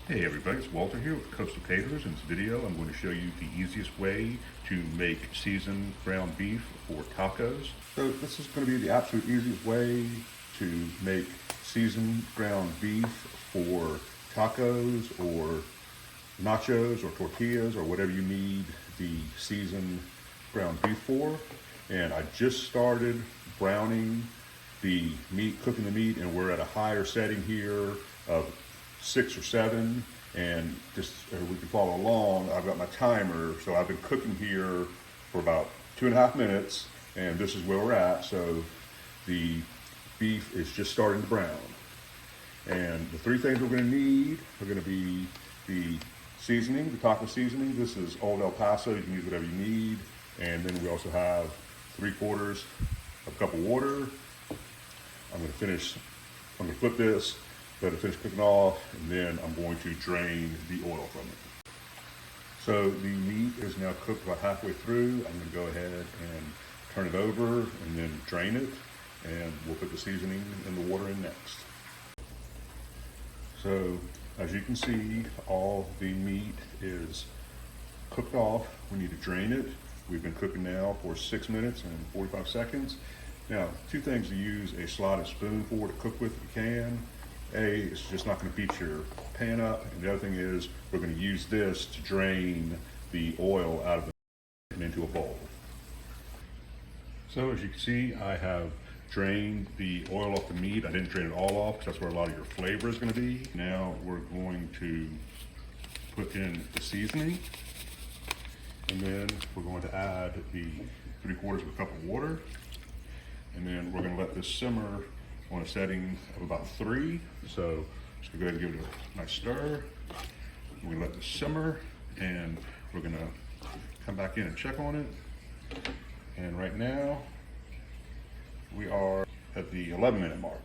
Hey everybody, it's Walter here with Coastal Caterers. In this video, I'm going to show you the easiest way to make seasoned ground beef for tacos. So this is going to be the absolute easiest way to make seasoned ground beef for tacos or nachos or tortillas or whatever you need the seasoned ground beef for. And I just started browning the meat, cooking the meat, and we're at a higher setting here of 6 or 7, and just we can follow along. I've got my timer, so I've been cooking here for about 2.5 minutes, and this is where we're at. So the beef is just starting to brown. And the 3 things we're gonna need are gonna be the seasoning, the taco seasoning. This is Old El Paso, you can use whatever you need. And then we also have 3/4 of a cup of water. I'm gonna flip this, let it finish cooking off, and then I'm going to drain the oil from it. So the meat is now cooked about halfway through. I'm gonna go ahead and turn it over and then drain it, and we'll put the seasoning and the water in next. So as you can see, all the meat is cooked off. We need to drain it. We've been cooking now for 6 minutes and 45 seconds. Now, 2 things to use a slotted spoon for to cook with if you can. It's just not going to beat your pan up, and the other thing is we're going to use this to drain the oil out of the and into a bowl. So as you can see, I have drained the oil off the meat. I didn't drain it all off because that's where a lot of your flavor is going to be. Now we're going to put in the seasoning, and then we're going to add the 3/4 of a cup of water, and then we're going to let this simmer on a setting of about 3. So just go ahead and give it a nice stir. We're gonna let this simmer, and we're gonna come back in and check on it. And right now, we are at the 11-minute mark.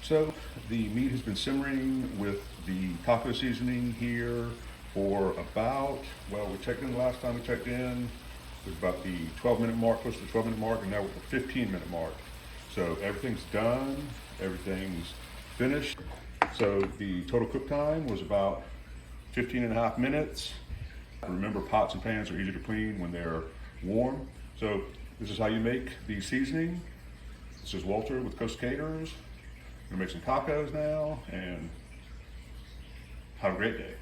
So the meat has been simmering with the taco seasoning here for about, well, we checked in the last time we checked in, it was about the 12-minute mark, close to the 12-minute mark, and now we're at the 15-minute mark. So everything's done, everything's finished. So the total cook time was about 15.5 minutes. Remember, pots and pans are easy to clean when they're warm. So this is how you make the seasoning. This is Walter with Coastal Caterers. I'm gonna make some tacos now, and have a great day.